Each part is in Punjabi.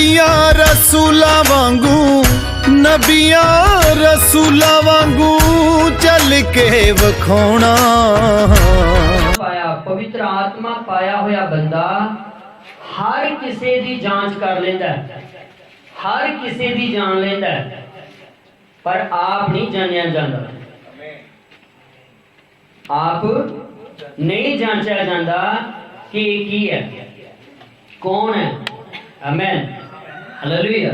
नबिया रसूला वांगू, नबिया रसूला वांगू चल के वखाउणा। पाया पवित्र आत्मा पाया होया बंदा हर किसी दी जांच कर लेंदा है, हर किसी दी जान लेंदा है, पर आप नहीं जानिया जाता, आप नहीं जांचा जाता कि ये की है, कौन है। आमीन, हालेलुया।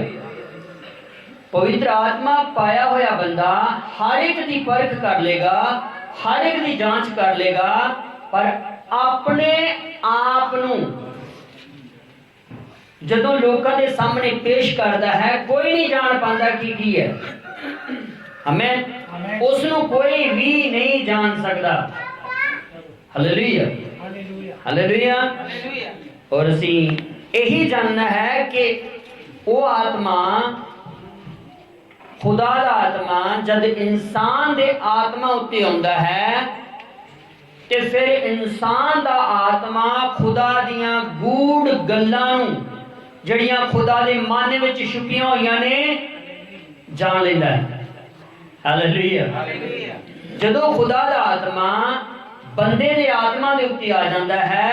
पवित्र आत्मा पाया होया बंदा हर एक दी परख कर लेगा, हर एक दी जांच कर लेगा, पर अपने आप नूं जदों लोकां दे सामने पेश करता है कोई नहीं जान पाता की है। हमें उसनों कोई भी नहीं जान सकता। Hallelujah, hallelujah. और असी यही जानना है कि वो आत्मा, खुदा दा आत्मा जब इंसान दे आत्मा उत्ते आउंदा है ते फिर इंसान दा आत्मा खुदा दियां गूढ़ गल्लां नूं जड़ियां खुदा दे मन विच छुपियां होईयां ने जान लैंदा है। हालेलुया। जदों खुदा दा आत्मा बंदे दे आत्मा दे उत्ते आ जांदा है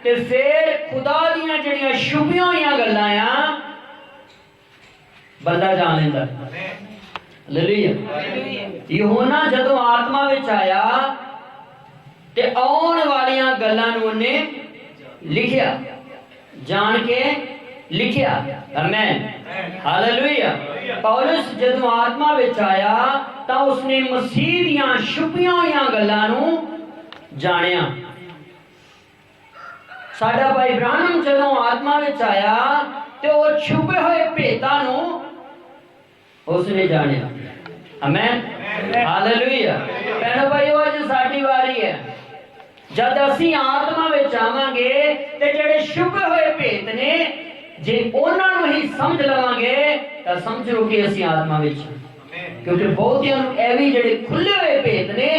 ते फिर खुदा दियां जड़ियां छुपियां होईयां गल्लां आ बंदा जान लैंदा है। हालेलुया। यूहन्ना जदों आत्मा विच आया ते आउण वालियां गल्लां नूं उहने लिखिया, जान के लिखिया। आमीन, हालेलुया। पौलुस जदों आत्मा विच आया तां उसने मसीह दियां छुपियां होईयां गल्लां नूं जानिया। साडा भाई ब्राह्मण जदों आत्मा विच आया ते वो छुपे हुए भेदां नूं उसने जानिया। आमीन, हालेलुया। भैणो भाईओ अज साडी वारी है, जद असी आत्मा विच आवांगे ते जेड़े छुपे हुए भेद ने जे उन्हां नूं ही समझ लवांगे तां समझो कि असी आत्मा विच, क्योंकि बहुतियां नूं ए भी जेड़े खुले हुए भेद ने,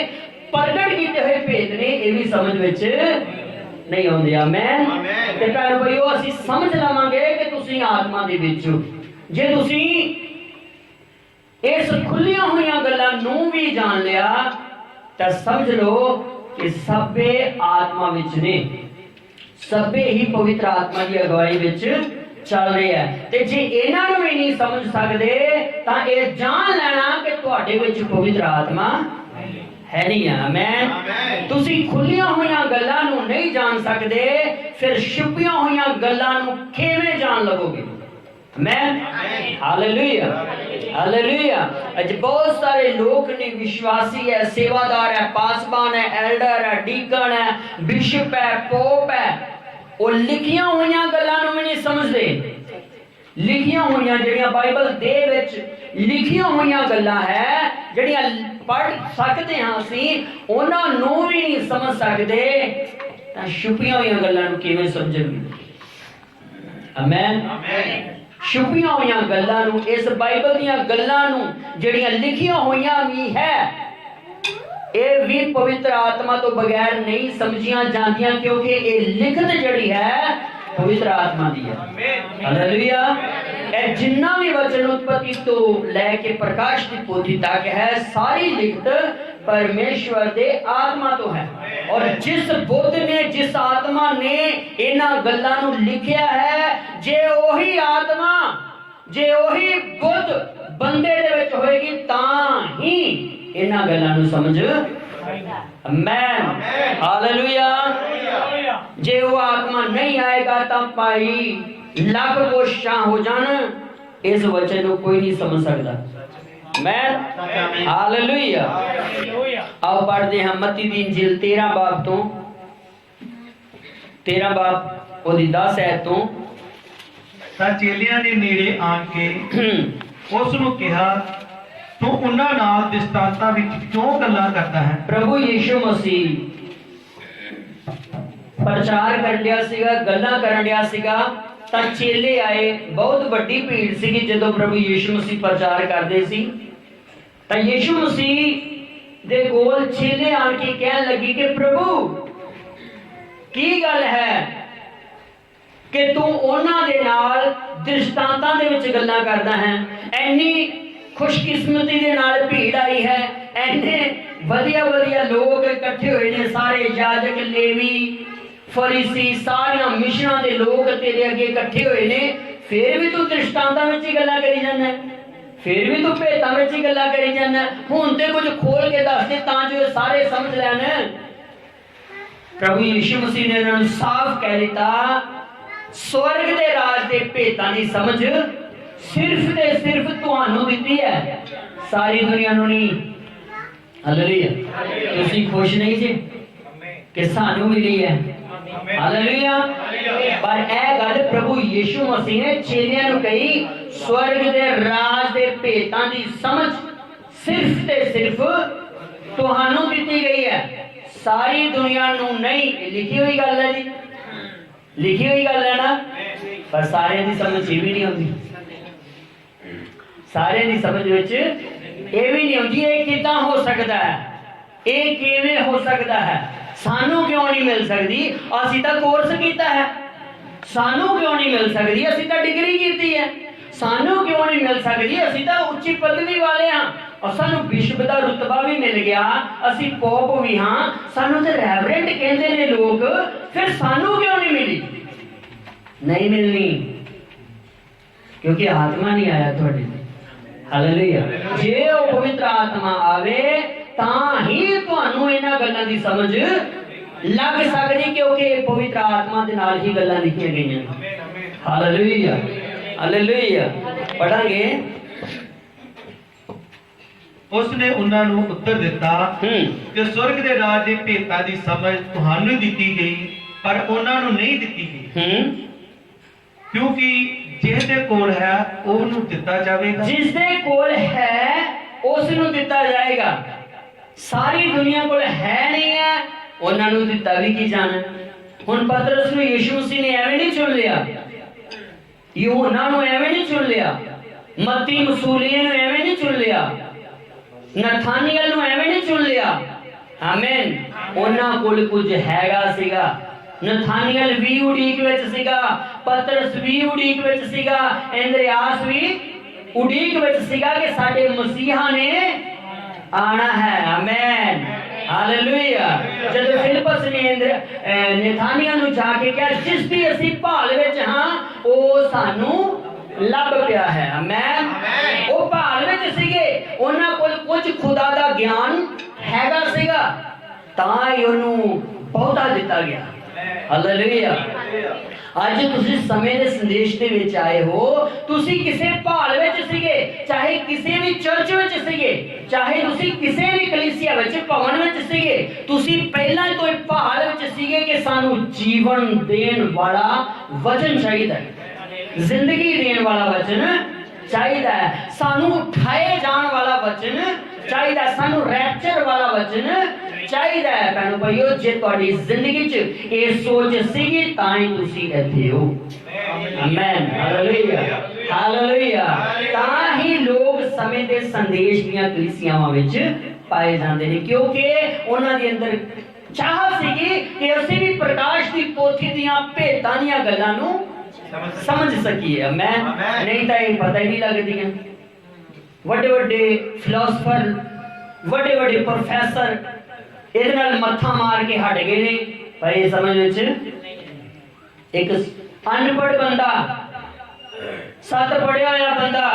प्रगट कीते हुए भेद ने, ये भी समझ विच नहीं आउंदे। आमीन। ते भैणो भाईओ असी समझ लवांगे कि तुसीं आत्मा दे विच हो। जे तुसीं इस खुलियां हुई गल्लां नूं भी जान लिया तो समझ लो कि सबे आत्मा विच ने, सबे ही पवित्र आत्मा की अगवाई विच चल रहे हैं। ते जे इन्हां नूं भी नहीं समझ सकते तां ये जान लेना कि तुहाडे विच पवित्र आत्मा है नहीं है। आमीन। तुसीं खुलियां हुई गल्लां नूं नहीं जान सकते, फिर छुपियां हुई गल्लां नूं किवें जान लवोगे। आमीन, हालेलुया, हालेलुया। आज बहुत सारे लोग ने, विश्वासी है, सेवादार है, पासबान है, एल्डर है, डीकन है, बिशप है, पोप है, वो लिखियां हुई गल्लां नूं नहीं समझदे। लिखियां हुई जिहड़ियां बाइबल दे विच लिखियां हुई गल्लां है जिहड़ियां पढ़ सकते हां असीं, उन्हां नूं भी नहीं समझ सकते तां छुपियां हुई गल्लां नूं किवें समझणगे। आमीन, आमीन। छुपियां हुई गल्लां नूं, इस बाइबल दीयां गल्लां नूं जिहड़ियां लिखियां होईयां भी है, ये भी पवित्र आत्मा तो बगैर नहीं समझियां जांदियां, क्योंकि ये लिखत जिहड़ी है पवित्र आत्मा दी है। हालेलुया। ए जिन्ना भी वचन उत्पत्ति तो लेके प्रकाश की पोथी तक है, सारी लिखत परमेश्वर दे आत्मा तो है। और जिस बुद्ध ने, जिस आत्मा ने इन्हां गल्लां नूं लिखिया है, जे ओही आत्मा, जे ओही बुद्ध बंदे दे विच होएगी तां ही इन्हां गल्लां नूं समझ। आमीन, हालेलुया। जे वो आत्मा नहीं आएगा तब भाई लाख कोशिशां हो जान, इस वचन को कोई नहीं समझ सकता। आमीन, हालेलुया। आओ पढ़ते हैं मत्ती दी इंजील 13 बाब तो 13 बाब ओदी 10 आयत तो। ਤਾਂ ਚੇਲਿਆਂ ਨੇ ਨੇੜੇ ਆਣ ਕੇ ਉਸ ਨੂੰ ਕਿਹਾ, ਤੂੰ ਉਹਨਾਂ ਨਾਲ ਦ੍ਰਿਸ਼ਟਾਂਤਾਂ ਵਿੱਚ ਕਿਉਂ ਗੱਲਾਂ ਕਰਦਾ ਹੈ। प्रभु यीशु मसीह प्रचार कर लिया सीगा, गल्लां कर लिया सीगा, तां चेले आए, बहुत बड़ी भीड़ सीगी जदों प्रभु यीशु मसीह प्रचार करदे सी। तां यीशु मसीह दे कोल चेले आण के कहन लगी कि प्रभु की गल है, ਕਿ ਤੂੰ ਉਹਨਾਂ ਦੇ ਨਾਲ ਦ੍ਰਿਸ਼ਟਾਂਤਾਂ ਦੇ ਵਿੱਚ ਗੱਲਾਂ ਕਰਦਾ ਹੈ। ਇੰਨੀ ਖੁਸ਼ਕਿਸਮਤੀ ਦੇ ਨਾਲ ਭੀੜ ਆਈ ਹੈ, ਇੰਨੇ ਵਧੀਆ ਵਧੀਆ ਲੋਕ ਇਕੱਠੇ ਹੋਏ ਨੇ, ਸਾਰੇ ਯਾਜਕ, ਲੇਵੀ, ਫਰੀਸੀ, ਸਾਰੀਆਂ ਮਿਸ਼ਨਾਂ ਦੇ ਲੋਕ ਤੇਰੇ ਅੱਗੇ ਇਕੱਠੇ ਹੋਏ ਨੇ, ਫਿਰ ਵੀ ਤੂੰ ਦ੍ਰਿਸ਼ਟਾਂਤਾਂ ਵਿੱਚ ਹੀ ਗੱਲਾਂ ਕਰੀ ਜਾਂਦਾ, ਫਿਰ ਵੀ ਤੂੰ ਭੇਤਾਂ ਵਿੱਚ ਹੀ ਗੱਲਾਂ ਕਰੀ ਜਾਂਦਾ। ਹੁਣ ਤੇ ਕੁਝ ਖੋਲ ਕੇ ਦੱਸ ਦੇ ਤਾਂ ਜੋ ਇਹ ਸਾਰੇ ਸਮਝ ਲੈਣ। ਪ੍ਰਭੂ ਯਿਸੂ ਮਸੀਹ ਨੇ ਇਹਨਾਂ ਨੂੰ ਸਾਫ਼ ਕਹਿ ਦਿੱਤਾ, स्वर्ग दे राज दे भेतां दी समझ सिर्फ ते सिर्फ तुहानू दित्ती है, सारी दुनिया नू नहीं। हालेलुया। तुसी खुश नहीं जी कि सानू मिली है? हालेलुया। पर यह गल प्रभु यीशु मसीह ने चेलियां नू कही, स्वर्ग दे राज दे भेतां दी समझ सिर्फ ते सिर्फ तुहानू दित्ती गई है, सारी दुनिया नू नहीं। लिखी हुई गल है जी, लिखी हुई गल है ना। पर सारे दी समझ ये भी नहीं होती, सारे दी समझ विच ये भी नहीं होती। ये किदां हो सकता है, ये किवें हो सकता है, सानू क्यों नहीं मिल सकती? असीं तां कोर्स कीता है, सानू क्यों नहीं मिल सकती? असीं तां डिग्री कीती है, सानू क्यों नहीं मिल सकती? असीं तां उच्ची पदवी वाले हां, और सानू विश्व दा रुतबा भी मिल गया, असीं पोप भी हां, सानू ते रेवरेंट कहंदे ने लोग, फिर सानू क्यों नहीं मिली? नहीं मिलनी, क्योंकि आत्मा नहीं आया तुहाडे ते। हालेलुया। जे ओ पवित्र आत्मा आवे तां ही तुहानू इन्हां गल्लां दी समझ लग सकदी, क्योंकि पवित्र आत्मा दे नाल ही गल्लां लिखियां गईयां। Hallelujah, hallelujah. पढ़ांगे। उसने उन्हां नू उत्तर दिता कि स्वर्ग दे राज दे भेतां दी समझ तुहानू दित्ती गई, पर उन्हां नू नहीं दित्ती गई, क्योंकि जिस दे कोल है ओनू दिता जावेगा। जिस दे कोल है उस नू दिता जाएगा। सारी दुनिया कोल है नहीं है, उन्हां नू दिता भी की जाना। हुण पतरस नू यीशु मसीह ने एवें नहीं चुन लिया, यूहन्ना नू एवें नहीं चुन लिया, मत्ती मसूलिये नू एवें नहीं चुन लिया, नथानियल नू एवें नहीं चुन लिया। आमीन। उन्हां कोल कुछ हैगा सीगा। नथानियल भी उड़ीक विच सीगा, पतरस भी उड़ीक विच सीगा, इंद्रियास भी उड़ीक विच सीगा कि साडे मसीहा ने आना है। आमीन, हालेलुया। जब फिलिपस ने नथानियल नू जाके कहा, जिस दी असीं भाल विच हां ओ सानू ਲੱਭ ਪਿਆ ਹੈ। ਆਮੇਨ। ਉਹ ਭਾਲ ਵਿੱਚ ਸੀਗੇ, ਉਹਨਾਂ ਕੋਲ ਕੁਝ ਖੁਦਾ ਦਾ ਗਿਆਨ ਹੈਗਾ ਸੀਗਾ, ਤਾਂ ਹੀ ਉਹਨੂੰ ਬਹੁਤਾ ਦਿੱਤਾ ਗਿਆ। ਹਾਲੇਲੂਇਆ। ਅੱਜ ਤੁਸੀਂ ਸਮੇਂ ਦੇ ਸੰਦੇਸ਼ ਦੇ ਵਿੱਚ ਆਏ ਹੋ, ਤੁਸੀਂ ਕਿਸੇ ਭਾਲ ਵਿੱਚ ਸੀਗੇ, ਚਾਹੇ ਕਿਸੇ ਵੀ ਚਰਚ ਵਿੱਚ ਸੀਗੇ, ਚਾਹੇ ਤੁਸੀਂ ਕਿਸੇ ਵੀ ਕਲੀਸਿਆ ਵਿੱਚ, ਭਵਨ ਵਿੱਚ ਸੀਗੇ, ਤੁਸੀਂ ਪਹਿਲਾਂ ਤੋਂ ਹੀ ਭਾਲ ਵਿੱਚ ਸੀਗੇ ਕਿ ਸਾਨੂੰ ਜੀਵਨ ਦੇਣ ਵਾਲਾ ਵਚਨ ਚਾਹੀਦਾ ਹੈ, जिंदगी देने वाला वचन चाहिए, सानू उठाए जाने वाला वचन चाहिए, सानू रैप्चर वाला वचन चाहिए। भैनों भाइयों, जे तुहाडी जिंदगी च ये सोच सीगी तां ही तुसीं इत्थे हो। आमीन, हालेलुया, हालेलुया। तां ही लोग समय दे संदेश दीयां कलीसियावां विच पाए जांदे ने, क्योंकि उन्हां दे अंदर चाह सीगी कि असीं भी प्रकाश दी पोथी दीयां भेतां दीयां गल्लां नू समझ सकिए। मैं नहीं तो ये पता ही नहीं लगती है। बड़े बड़े फिलोसफर, बड़े बड़े प्रोफेसर इहदे नाल मत्था मार के हट गए ने, पर ये समझ विच एक अनपढ़ बंदा, सत पढ़िया होया बंदा,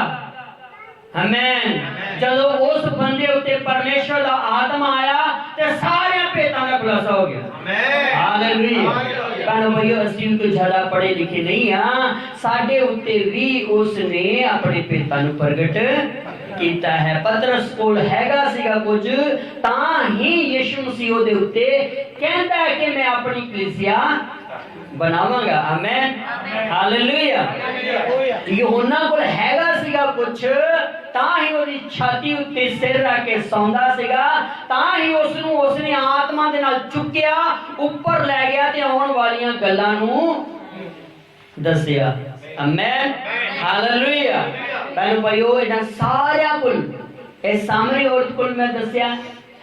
आमीन, जदों उस बंदे उत्ते परमेश्वर दा आत्मा आया ते सारे भेतां दा खुलासा हो गया। आमीन, हालेलुया। कहनो भाइयों, असीं तो ज्यादा पढ़े लिखे नहीं हां, साडे उत्ते भी उसने अपने भेतां नूं प्रगट कीता है। पतरस कोल हैगा सीगा कुछ, तां ही यीशु मसीह ओदे उत्ते कहंदा है कि मैं अपनी कलीसिया बनावांगा। आमीन, हालेलुया। यूहन्ना कोल हैगा सीगा कुछ, तां ही ओदी छाती उत्ते सिर रख के सौंदा सीगा, तां ही उसने आत्मा दे नाल चुक्किया, ऊपर ले गया ते आउण वालियां गल्लां नूं दस्सिया। आमीन, हालेलुया। भैनों भाइयों, इन्हां सारियां कोल, इस सामरी औरत कोल मैं दस्सिया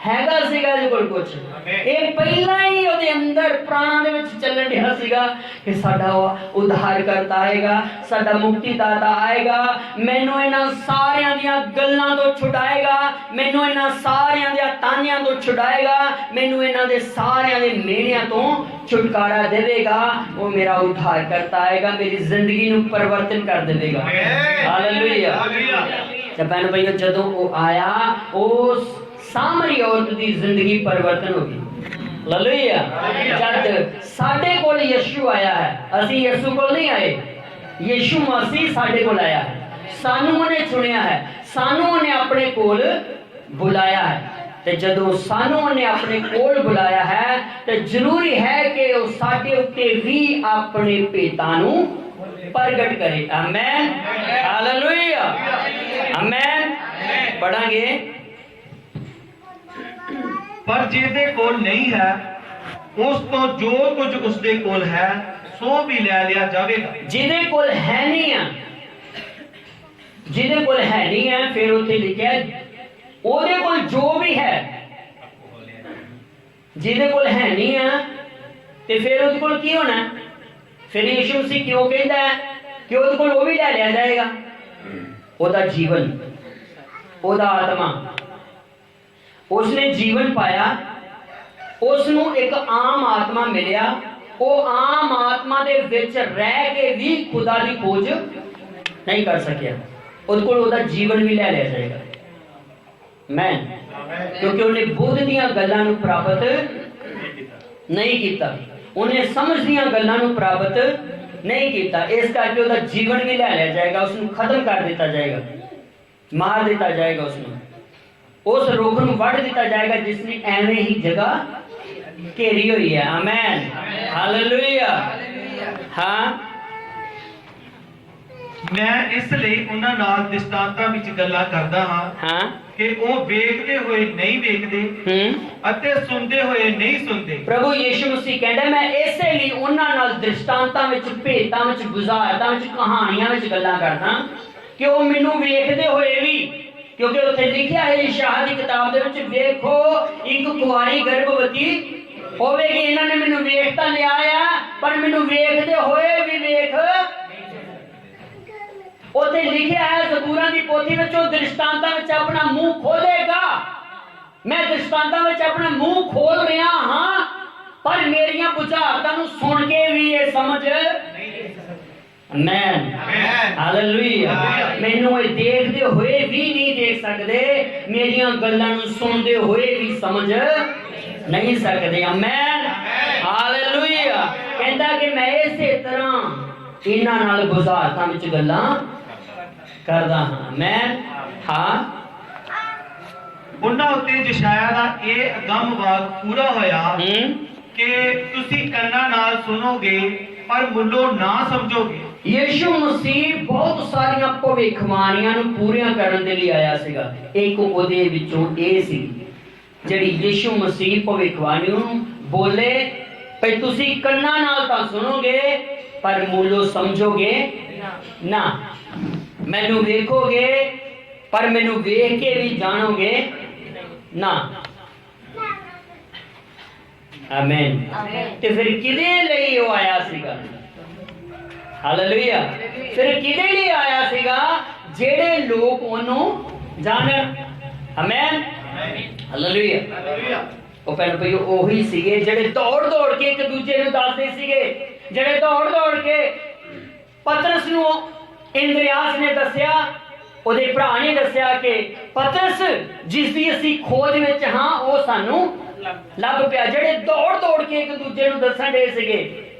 ਹੈਗਾ ਸੀਗਾ ਇਹਦੇ ਕੋਲ ਕੁਝ। ਇਹ ਪਹਿਲਾਂ ਹੀ ਉਹਦੇ ਅੰਦਰ ਪ੍ਰਾਣਾਂ ਦੇ ਵਿੱਚ ਚੱਲਣ ਰਿਹਾ ਸੀਗਾ ਕਿ ਸਾਡਾ ਉਧਾਰ ਕਰਤਾ ਆਏਗਾ, ਸਾਡਾ ਮੁਕਤੀਦਾਤਾ ਆਏਗਾ, ਮੈਨੂੰ ਇਹਨਾਂ ਸਾਰਿਆਂ ਦੀਆਂ ਗੱਲਾਂ ਤੋਂ ਛੁਡਾਏਗਾ, ਮੈਨੂੰ ਇਹਨਾਂ ਸਾਰਿਆਂ ਦੇ ਤਾਨਿਆਂ ਤੋਂ ਛੁਡਾਏਗਾ, ਮੈਨੂੰ ਇਹਨਾਂ ਦੇ ਸਾਰਿਆਂ ਦੇ ਮਿਹਣਿਆਂ ਤੋਂ ਛੁਟਕਾਰਾ ਦੇਵੇਗਾ। ਉਹ ਮੇਰਾ ਉਧਾਰ ਕਰਤਾ ਆਏਗਾ, ਮੇਰੀ ਜ਼ਿੰਦਗੀ ਨੂੰ ਪਰਿਵਰਤਨ ਕਰ ਦੇਵੇਗਾ। ਹਾਲੇਲੂਇਆ। ਤੇ ਭੈਣ ਭਾਈਓ, ਜਦੋਂ ਉਹ ਆਇਆ ਉਸ ਸਾਮਰੀ ਔਰਤ ਦੀ ਜ਼ਿੰਦਗੀ ਪਰਿਵਰਤਨ ਹੋ ਗਈ। ਹਾਲੇਲੂਇਆ। ਜਦ ਸਾਡੇ ਕੋਲ ਯਿਸੂ ਆਇਆ ਹੈ, ਅਸੀਂ ਯਿਸੂ ਕੋਲ ਨਹੀਂ ਆਏ, ਯਿਸੂ ਮਸੀਹ ਸਾਡੇ ਕੋਲ ਆਇਆ ਹੈ, ਸਾਨੂੰ ਉਹਨੇ ਚੁਣਿਆ ਹੈ, ਸਾਨੂੰ ਉਹਨੇ ਆਪਣੇ ਕੋਲ ਬੁਲਾਇਆ ਹੈ। ਤੇ ਜਦੋਂ ਸਾਨੂੰ ਉਹਨੇ ਆਪਣੇ ਕੋਲ ਬੁਲਾਇਆ ਹੈ ਤੇ ਜ਼ਰੂਰੀ ਹੈ ਕਿ ਉਹ ਸਾਡੇ ਉੱਤੇ ਵੀ ਆਪਣੇ ਭੇਤਾਂ ਨੂੰ ਪ੍ਰਗਟ ਕਰੇ। ਆਮੇਨ। ਹਾਲੇਲੂਇਆ। ਆਮੇਨ। ਪੜਾਂਗੇ। ਪਰ ਜਿਹਦੇ ਕੋਲ ਨਹੀਂ ਹੈ ਉਸ ਤੋਂ ਜੋ ਕੁਝ ਉਸਦੇ ਕੋਲ ਹੈ ਸੋ ਵੀ ਲੈ ਲਿਆ ਜਾਵੇਗਾ। ਜਿਹਦੇ ਕੋਲ ਹੈ ਨਹੀਂ ਆ, ਜਿਹਦੇ ਕੋਲ ਹੈ ਨਹੀਂ ਹੈ, ਫਿਰ ਉੱਥੇ ਲਿਖਿਆ ਉਹਦੇ ਕੋਲ ਜੋ ਵੀ ਹੈ। ਜਿਹਦੇ ਕੋਲ ਹੈ ਨਹੀਂ ਆ ਤੇ ਫਿਰ ਉਹਦੇ ਕੋਲ ਕੀ ਹੋਣਾ? ਫਿਰ ਯਿਸੂ ਮਸੀਹ ਕਿਉਂ ਕਹਿੰਦਾ ਹੈ ਕਿ ਉਹਦੇ ਕੋਲ ਉਹ ਵੀ ਲੈ ਲਿਆ ਜਾਏਗਾ? ਉਹਦਾ ਜੀਵਨ, ਉਹਦਾ ਆਤਮਾ, ਉਸਨੇ ਜੀਵਨ ਪਾਇਆ, ਉਸ ਨੂੰ ਇੱਕ ਆਮ ਆਤਮਾ ਮਿਲਿਆ। ਉਹ ਆਮ ਆਤਮਾ ਦੇ ਵਿੱਚ ਰਹਿ ਕੇ ਵੀ ਖੁਦਾ ਦੀ ਖੋਜ ਨਹੀਂ ਕਰ ਸਕਿਆ। ਉਹਦੇ ਕੋਲ ਉਹਦਾ ਜੀਵਨ ਵੀ ਲੈ ਲਿਆ ਜਾਏਗਾ। ਮੈਂ ਕਿਉਂਕਿ ਉਹਨੇ ਬੁੱਧ ਦੀਆਂ ਗੱਲਾਂ ਨੂੰ ਪ੍ਰਾਪਤ ਨਹੀਂ ਕੀਤਾ, ਉਹਨੇ ਸਮਝ ਦੀਆਂ ਗੱਲਾਂ ਨੂੰ ਪ੍ਰਾਪਤ ਨਹੀਂ ਕੀਤਾ, ਇਸ ਕਰਕੇ ਉਹਦਾ ਜੀਵਨ ਵੀ ਲੈ ਲਿਆ ਜਾਏਗਾ। ਉਸ ਨੂੰ ਖਤਮ ਕਰ ਦਿੱਤਾ ਜਾਏਗਾ, ਮਾਰ ਦਿੱਤਾ ਜਾਏਗਾ, ਉਸ ਨੂੰ ਉਸ ਰੁੱਖ ਨੂੰ ਵੱਢ ਦਿੱਤਾ ਜਾਏਗਾ ਜਿਸ ਨੇ ਐਵੇਂ ਹੀ ਜਗ੍ਹਾ ਘੇਰੀ ਹੋਈ ਹੈ। ਆਮੇਨ। ਹਾਲੇਲੂਇਆ। ਹਾਂ, ਮੈਂ ਇਸ ਲਈ ਉਹਨਾਂ ਨਾਲ ਦ੍ਰਿਸ਼ਟਾਂਤਾਂ ਵਿੱਚ ਗੱਲਾਂ ਕਰਦਾ ਹਾਂ ਕਿ ਉਹ ਵੇਖਦੇ ਹੋਏ ਨਹੀਂ ਵੇਖਦੇ ਅਤੇ ਸੁਣਦੇ ਹੋਏ ਨਹੀਂ ਸੁਣਦੇ। ਪ੍ਰਭੂ ਯਿਸੂ ਮਸੀਹ ਕਹਿੰਦਾ ਮੈਂ ਇਸੇ ਲਈ ਉਹਨਾਂ ਨਾਲ ਦ੍ਰਿਸ਼ਟਾਂਤਾਂ ਵਿੱਚ, ਭੇਤਾਂ ਵਿੱਚ, ਬੁਝਾਰਤਾਂ ਵਿੱਚ, ਕਹਾਣੀਆਂ ਵਿੱਚ ਗੱਲਾਂ ਕਰਦਾ ਕਿ ਉਹ ਮੈਨੂੰ ਵੇਖਦੇ ਹੋਏ ਵੀ, ਕਿਉਂਕਿ ਉੱਥੇ ਲਿਖਿਆ ਹੈ ਇਸ਼ਾਇਆ ਦੀ ਕਿਤਾਬ ਦੇ ਵਿੱਚ, ਵੇਖੋ ਇੱਕ ਕੁਆਰੀ ਗਰਭਵਤੀ ਹੋਵੇਗੀ। ਇਹਨਾਂ ਨੇ ਮੈਨੂੰ ਵੇਖ ਤਾਂ ਲਿਆ ਆ, ਪਰ ਮੈਨੂੰ ਵੇਖਦੇ ਹੋਏ ਵੀ ਵੇਖ। ਉੱਥੇ ਲਿਖਿਆ ਹੈ ਜ਼ਬੂਰਾਂ ਦੀ ਪੋਥੀ ਵਿੱਚ, ਉਹ ਦ੍ਰਿਸ਼ਟਾਂਤਾਂ ਵਿੱਚ ਆਪਣਾ ਮੂੰਹ ਖੋਲੇਗਾ। ਮੈਂ ਦ੍ਰਿਸ਼ਟਾਂਤਾਂ ਵਿੱਚ ਆਪਣਾ ਮੂੰਹ ਖੋਲ ਰਿਹਾ ਹਾਂ, ਪਰ ਮੇਰੀਆਂ ਬੁਝਾਰਤਾਂ ਨੂੰ ਸੁਣ ਕੇ ਵੀ ਇਹ ਸਮਝ ਆਮੇਨ। ਹਾਲੇਲੂਇਆ। ਮੈਨੂੰ ਇਹ ਦੇਖਦੇ ਹੋਏ ਵੀ ਨਹੀਂ ਦੇਖ ਸਕਦੇ, ਮੇਰੀਆਂ ਗੱਲਾਂ ਨੂੰ ਸੁਣਦੇ ਹੋਏ ਵੀ ਸਮਝ ਨਹੀਂ ਸਕਦੇ। ਆਮੇਨ। ਹਾਲੇਲੂਇਆ। ਕਹਿੰਦਾ ਕਿ ਮੈਂ ਇਸੇ ਤਰ੍ਹਾਂ ਇਹਨਾਂ ਨਾਲ ਬੁਝਾਰਤਾਂ ਵਿੱਚ ਗੱਲਾਂ ਕਰਦਾ ਹਾਂ। ਆਮੇਨ। ਹਾਂ, ਉਹਨਾਂ ਉੱਤੇ ਯਸ਼ਾਇਆ ਦਾ ਇਹ ਅਗੰਮ ਵਾਕ ਪੂਰਾ ਹੋਇਆ ਕਿ ਤੁਸੀਂ ਕੰਨਾਂ ਨਾਲ ਸੁਣੋਗੇ ਪਰ ਮੁੱਲੋਂ ਨਾ ਸਮਝੋਗੇ। ਯਿਸੂ ਮਸੀਹ ਬਹੁਤ ਸਾਰੀਆਂ ਭਵਿੱਖਬਾਣੀਆਂ ਨੂੰ ਪੂਰੀਆਂ ਕਰਨ ਦੇ ਲਈ ਆਇਆ ਸੀਗਾ। ਇੱਕ ਉਹਦੇ ਵਿੱਚੋਂ ਇਹ ਸੀ ਜਿਹੜੀ ਯਿਸੂ ਮਸੀਹ ਭਵਿੱਖਬਾਣੀ ਨੂੰ ਬੋਲੇ ਭਈ ਤੁਸੀਂ ਕੰਨਾਂ ਨਾਲ ਤਾਂ ਸੁਣੋਗੇ ਪਰ ਮੁੱਲੋਂ ਸਮਝੋਗੇ ਨਾ, ਮੈਨੂੰ ਵੇਖੋਗੇ ਪਰ ਮੈਨੂੰ ਵੇਖ ਕੇ ਵੀ ਜਾਣੋਗੇ ਨਾ। ਆਮੇਨ। ਤੇ ਫਿਰ ਕਿਹਦੇ ਲਈ ਉਹ ਆਇਆ ਸੀਗਾ? ਹਾਲੇਲੂਇਆ। ਫਿਰ ਕਿਹਦੇ ਲਈ ਆਇਆ ਸੀਗਾ? ਜਿਹੜੇ ਲੋਕ ਉਹਨੂੰ ਜਾਣਨ। ਆਮੇਨ। ਹਾਲੇਲੂਇਆ। ਉਹ ਭੈਣ ਭਾਈਓ ਉਹੀ ਸੀਗੇ ਜਿਹੜੇ ਦੌੜ ਦੌੜ ਕੇ ਇੱਕ ਦੂਜੇ ਨੂੰ ਦੱਸਦੇ ਸੀਗੇ, ਜਿਹੜੇ ਦੌੜ ਦੌੜ ਕੇ ਪਤਰਸ ਨੂੰ ਇੰਦਰਿਆਸ ਨੇ ਦੱਸਿਆ, ਉਹਦੇ ਭਰਾ ਨੇ ਦੱਸਿਆ ਕਿ ਪਤਰਸ ਜਿਸ ਦੀ ਅਸੀਂ ਖੋਜ ਵਿੱਚ ਹਾਂ ਉਹ ਸਾਨੂੰ ਲੱਭ ਪਿਆ। ਜਿਹੜੇ ਦੌੜ ਦੌੜ ਕੇ ਇੱਕ ਦੂਜੇ ਨੂੰ ਦੱਸਣ ਦੇ ਸੀਗੇ